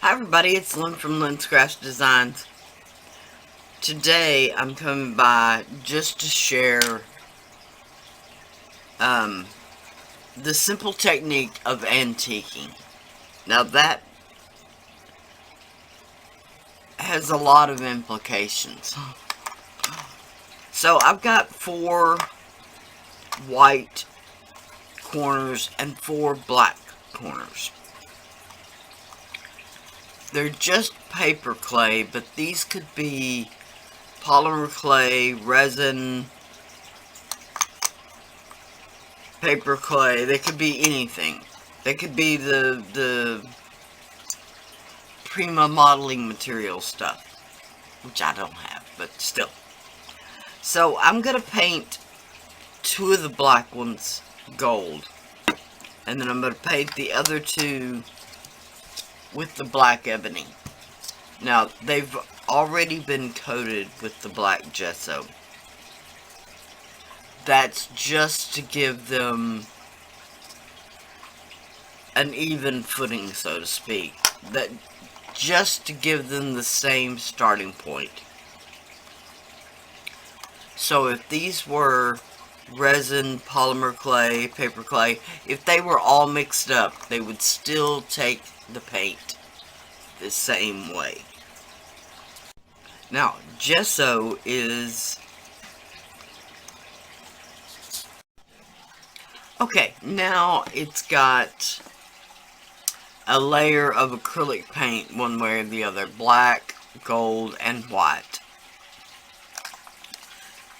Hi everybody, it's Lyn from Lyn's Craft Designs. Today I'm coming by just to share the simple technique of antiquing. Now that has a lot of implications. So I've got 4 white corners and 4 black corners. They're just paper clay, but these could be polymer clay, resin, paper clay. They could be anything. They could be the Prima modeling material stuff, which I don't have, but still. So I'm gonna paint 2 of the black ones gold, and then I'm gonna paint the other 2 with the black ebony. Now they've already been coated with the black gesso. That's just to give them an even footing, so to speak. That just to give them the same starting point. So if these were resin, polymer clay, paper clay, if they were all mixed up, they would still take the paint the same way. Now, gesso is... Okay, now it's got a layer of acrylic paint one way or the other. Black, gold, and white.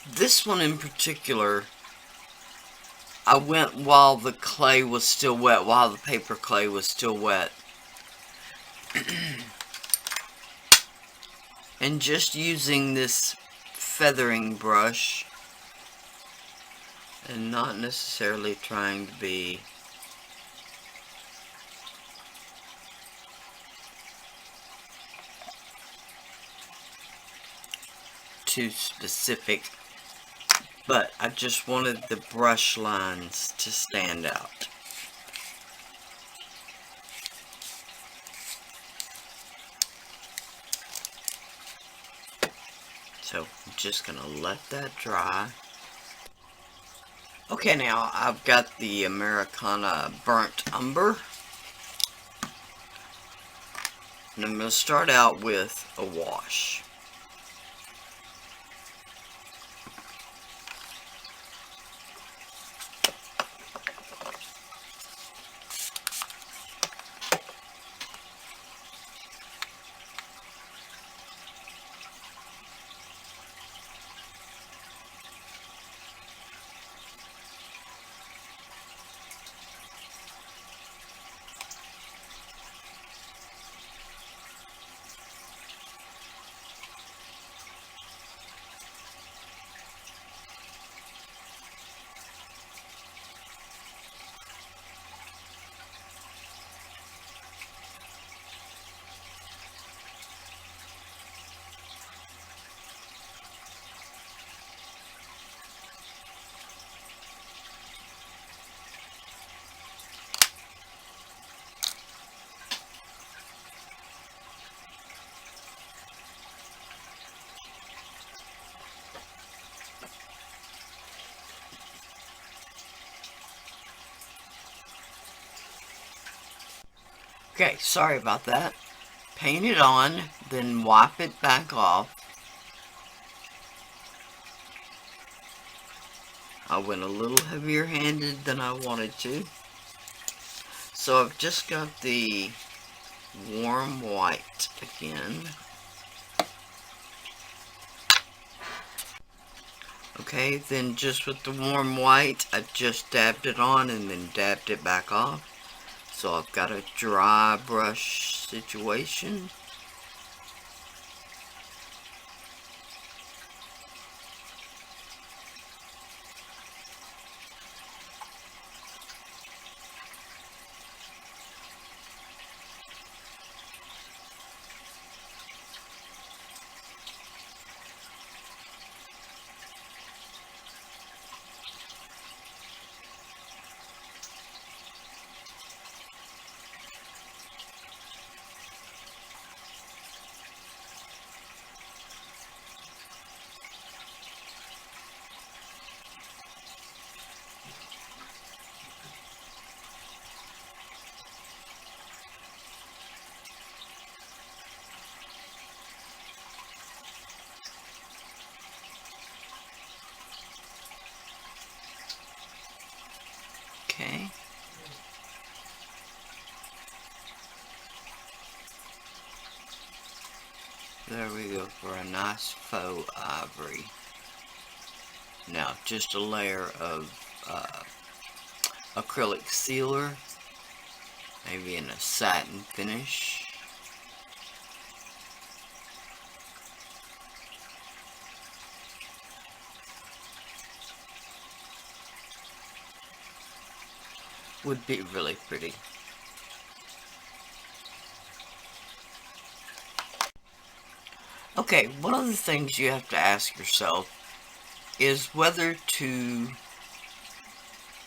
This one in particular, I went while the clay was still wet, while the paper clay was still wet. And just using this feathering brush, and not necessarily trying to be too specific, but I just wanted the brush lines to stand out. So I'm just gonna let that dry. Okay, now I've got the Americana Burnt Umber, and I'm gonna start out with a wash. Okay, sorry about that. Paint it on, then wipe it back off. I went a little heavier handed than I wanted to. So I've just got the warm white again. Okay, then just with the warm white, I just dabbed it on and then dabbed it back off. So I've got a dry brush situation. There we go for a nice faux ivory. Now, just a layer of acrylic sealer, maybe in a satin finish. Would be really pretty. Okay, one of the things you have to ask yourself is whether to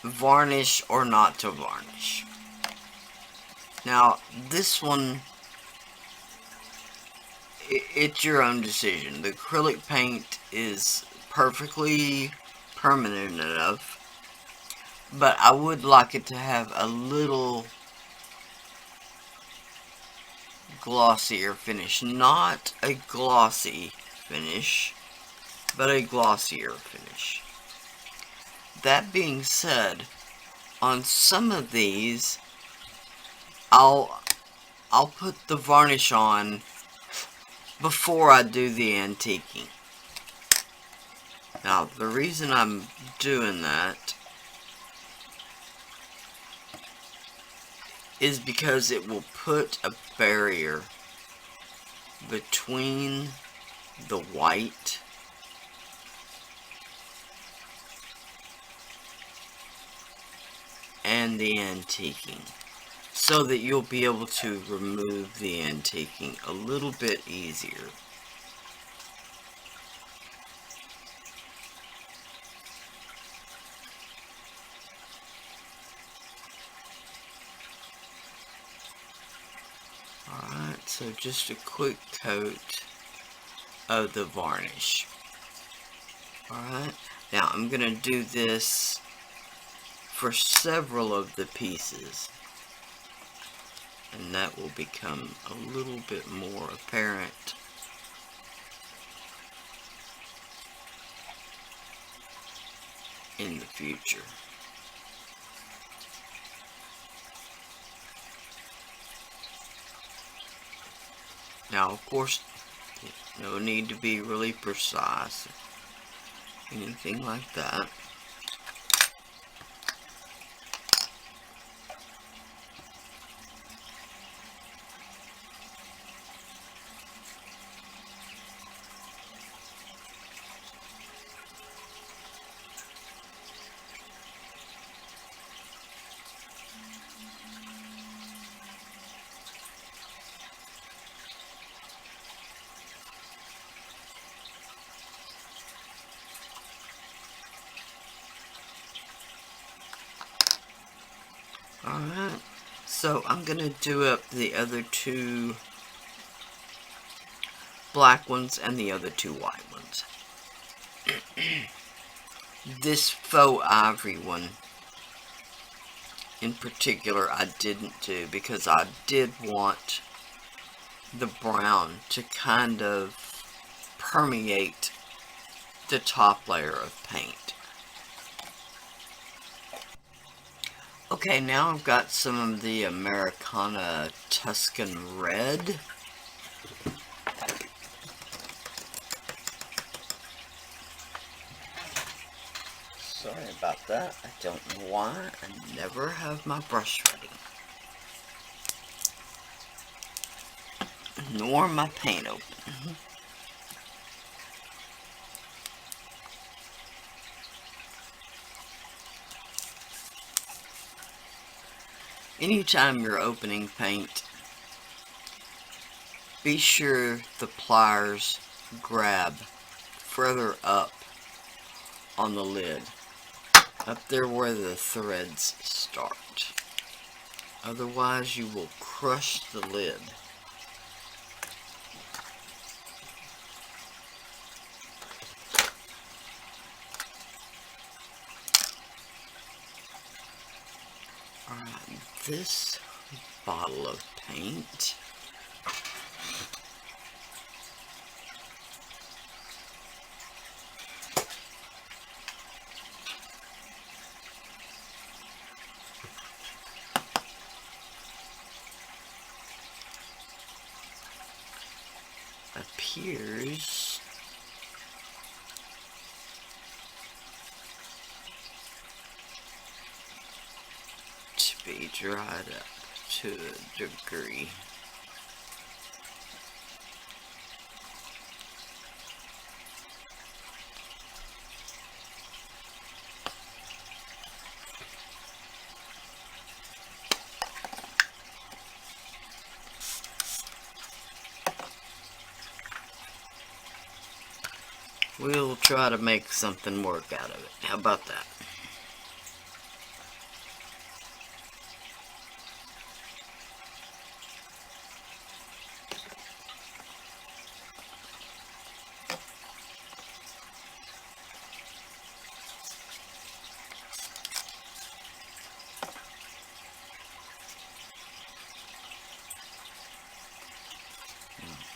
varnish or not to varnish. Now, this one, it's your own decision. The acrylic paint is perfectly permanent enough, but I would like it to have a little glossier finish. Not a glossy finish, but a glossier finish. That being said, on some of these, I'll put the varnish on before I do the antiquing. Now, the reason I'm doing that is because it will put a barrier between the white and the antiquing, so that you'll be able to remove the antiquing a little bit easier. Alright, so just a quick coat of the varnish. Alright, now I'm going to do this for several of the pieces, and that will become a little bit more apparent in the future. Now, of course, no need to be really precise, anything like that. Alright, so I'm going to do up the other two black ones and the other two white ones. This faux ivory one in particular I didn't do because I did want the brown to kind of permeate the top layer of paint. Okay, now I've got some of the Americana Tuscan Red. Sorry about that. I don't know why. I never have my brush ready. Nor my paint open. Anytime you're opening paint, be sure the pliers grab further up on the lid, up there where the threads start. Otherwise you will crush the lid. Alright, this bottle of paint appears to be dried up to a degree. We'll try to make something work out of it. How about that?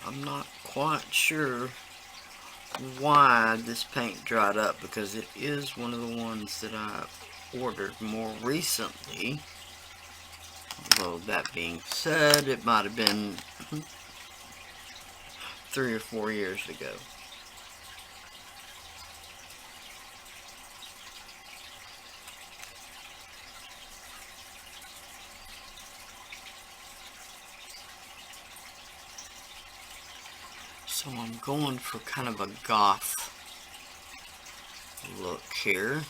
I'm not quite sure why this paint dried up, because it is one of the ones that I ordered more recently. Although that being said, it might have been 3 or 4 years ago. So I'm going for kind of a goth look here.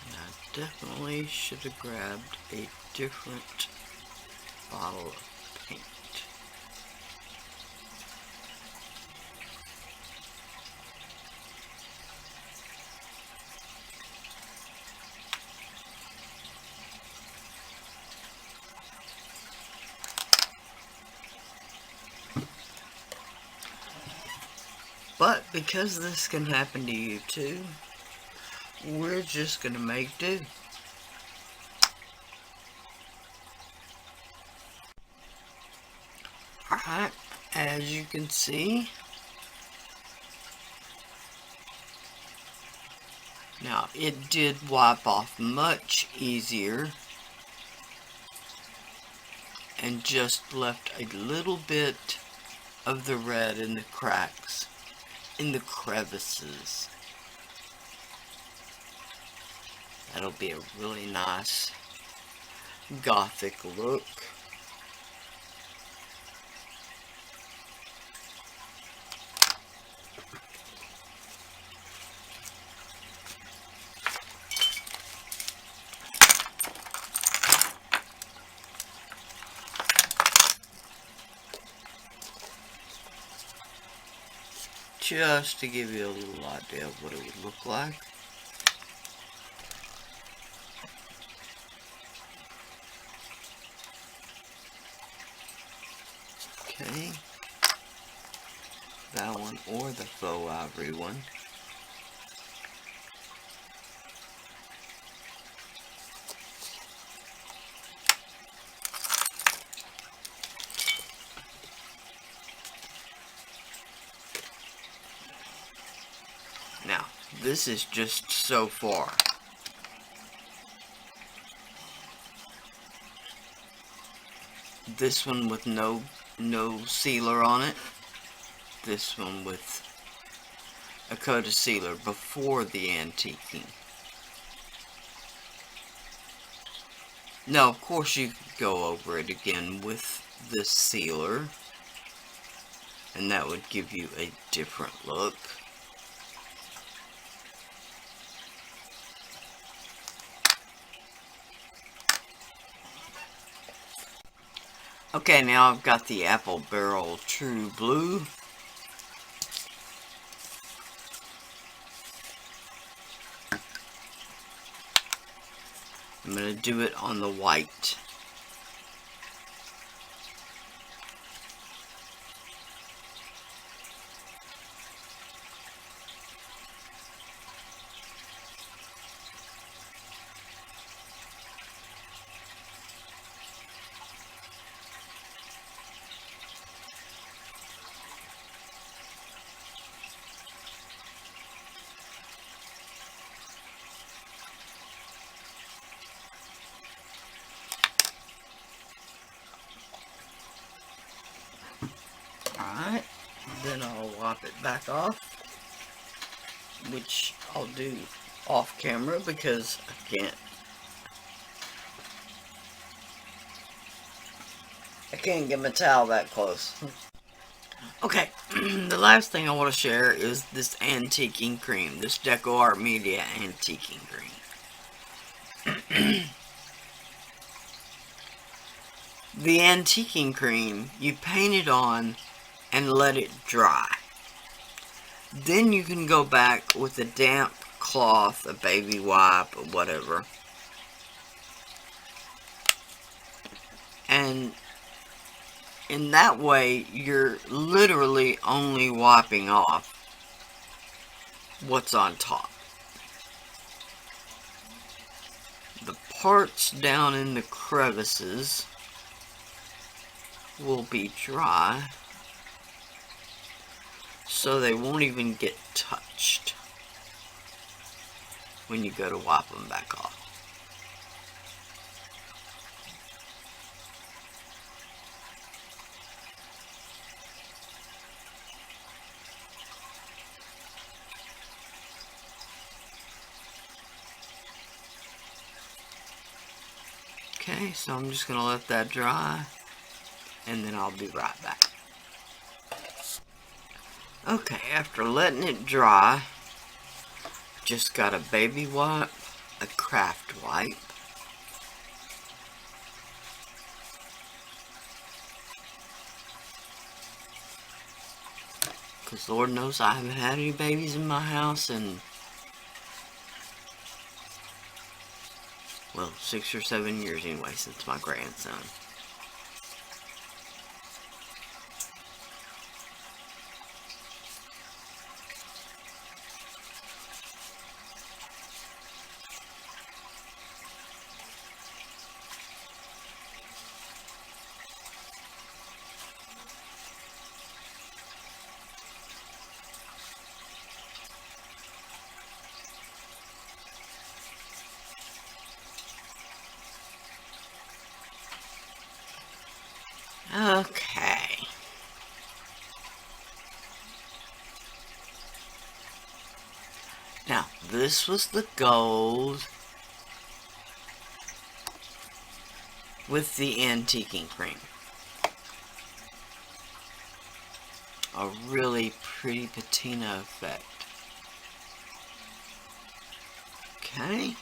And I definitely should have grabbed a different bottle of paint. But because this can happen to you too, we're just gonna make do. Alright, as you can see, now it did wipe off much easier and just left a little bit of the red in the cracks, in the crevices. That'll be a really nice gothic look. Just to give you a little idea of what it would look like. Okay, that one or the faux ivory one. Now, this is just so far. This one with no sealer on it. This one with a coat of sealer before the antiquing. Now, of course, you could go over it again with this sealer, and that would give you a different look. Okay, now I've got the Apple Barrel True Blue. I'm going to do it on the white. Then I'll wipe it back off, which I'll do off camera because I can't get my towel that close. Okay, the last thing I want to share is this antiquing cream, this Deco Art Media antiquing cream. The antiquing cream, you paint it on and let it dry. Then you can go back with a damp cloth, a baby wipe, or whatever, and in that way you're literally only wiping off what's on top. The parts down in the crevices will be dry, so they won't even get touched when you go to wipe them back off. Okay, so I'm just going to let that dry, and then I'll be right back. Okay, after letting it dry, just got a baby wipe, a craft wipe, because Lord knows I haven't had any babies in my house in, well, 6 or 7 years anyway, since my grandson. Okay. Now, this was the gold with the antiquing cream. A really pretty patina effect. Okay.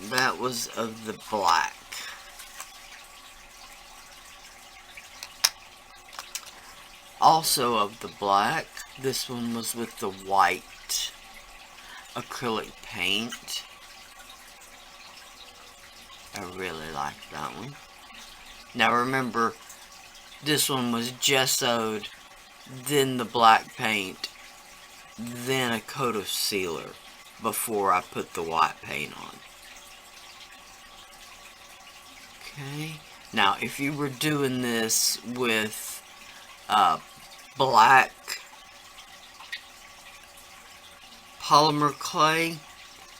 That was of the black. Also of the black, this one was with the white acrylic paint. I really like that one. Now remember, this one was gessoed, then the black paint, then a coat of sealer before I put the white paint on. Okay, now if you were doing this with black polymerclay,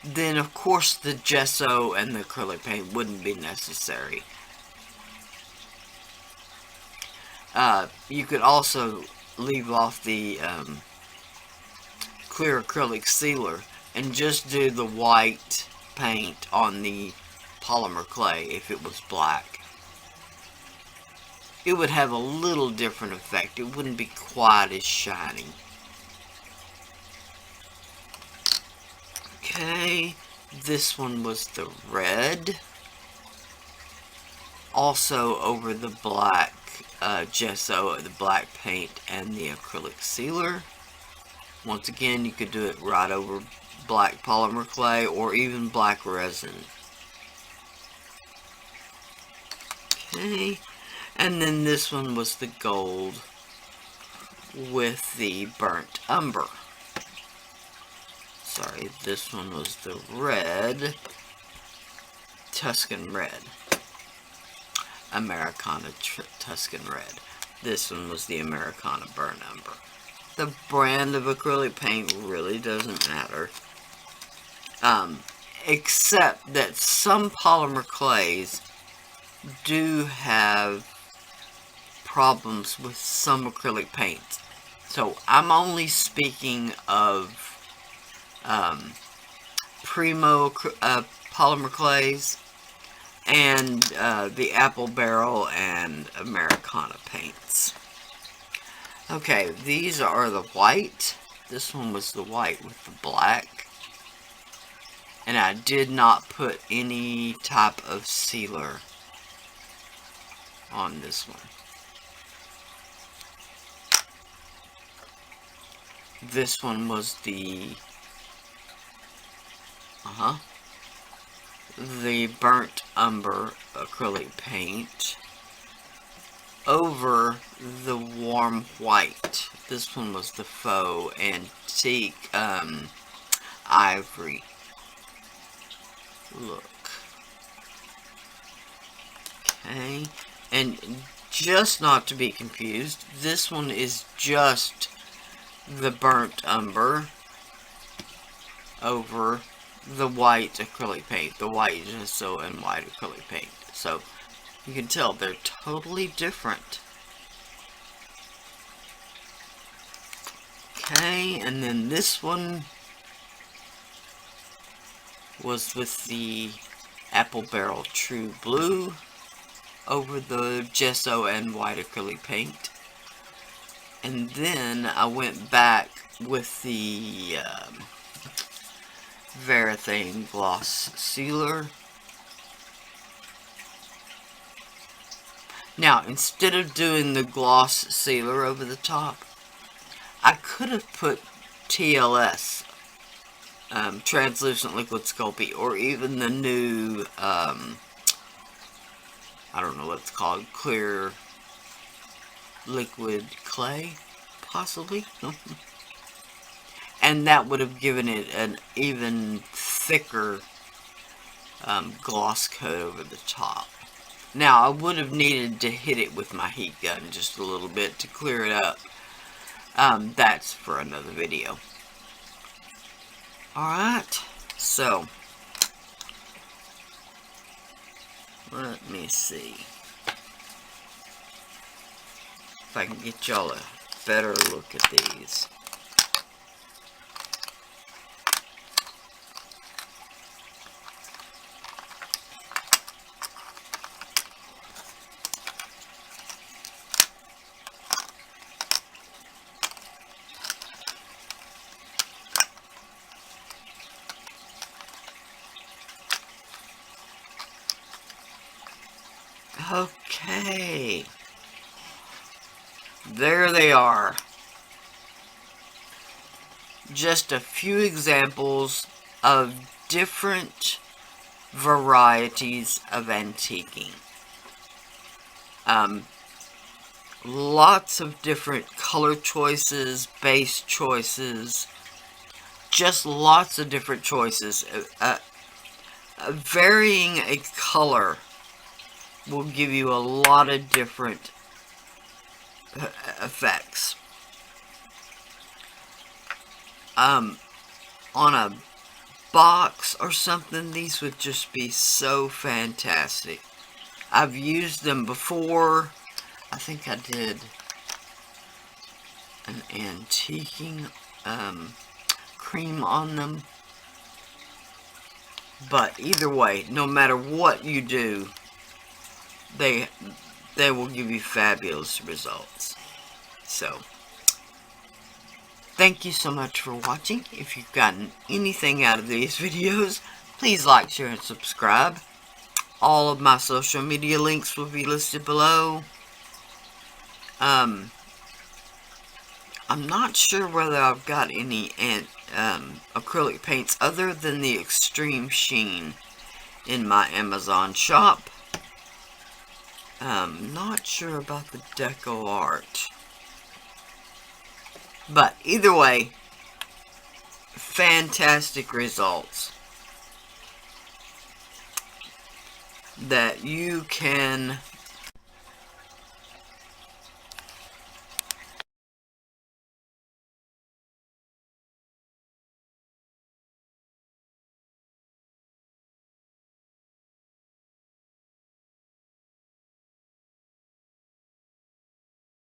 then of course the gesso and the acrylic paint wouldn't be necessary. You could also leave off the clear acrylic sealer and just do the white paint on the polymerclay if it was black. It would have a little different effect. It wouldn't be quite as shiny. Okay, this one was the red. Also over the black gesso, the black paint, and the acrylic sealer. Once again, you could do it right over black polymerclay or even black resin. Okay. And then this one was the gold with the burnt umber. Sorry, this one was the red, Tuscan red. Americana Tuscan red. This one was the Americana burnt umber. The brand of acrylic paint really doesn't matter. Except that some polymer clays do have problems with some acrylic paints. So I'm only speaking of Primo polymer clays and the Apple Barrel and Americana paints. Okay, these are the white. This one was the white with the black. And I did not put any type of sealer on this one. This one was the burnt umber acrylic paint over the warm white. This one was the faux antique ivory look. Okay, and just not to be confused, this one is just the burnt umber over the white acrylic paint, the white gesso and white acrylic paint. So you can tell they're totally different. Okay, and then this one was with the Apple Barrel True Blue over the gesso and white acrylic paint. And then I went back with the Varnishing gloss sealer. Now, instead of doing the gloss sealer over the top, I could have put TLS, translucent liquid Sculpey, or even the new, I don't know what it's called, clear liquid clay, possibly. And that would have given it an even thicker gloss coat over the top. Now, I would have needed to hit it with my heat gun just a little bit to clear it up. That's for another video. Alright, so let me see if I can get y'all a better look at these. Okay, there they are. Just a few examples of different varieties of antiquing. Lots of different color choices, base choices, just lots of different choices. Varying a color will give you a lot of different effects. On a box or something, these would just be so fantastic. I've used them before. I think I did an antiquing cream on them. But either way, no matter what you do, they will give you fabulous results. So, thank you so much for watching. If you've gotten anything out of these videos, please like, share, and subscribe. All of my social media links will be listed below. I'm not sure whether I've got any acrylic paints other than the Extreme Sheen in my Amazon shop. Not sure about the Deco Art. But either way, fantastic results that you can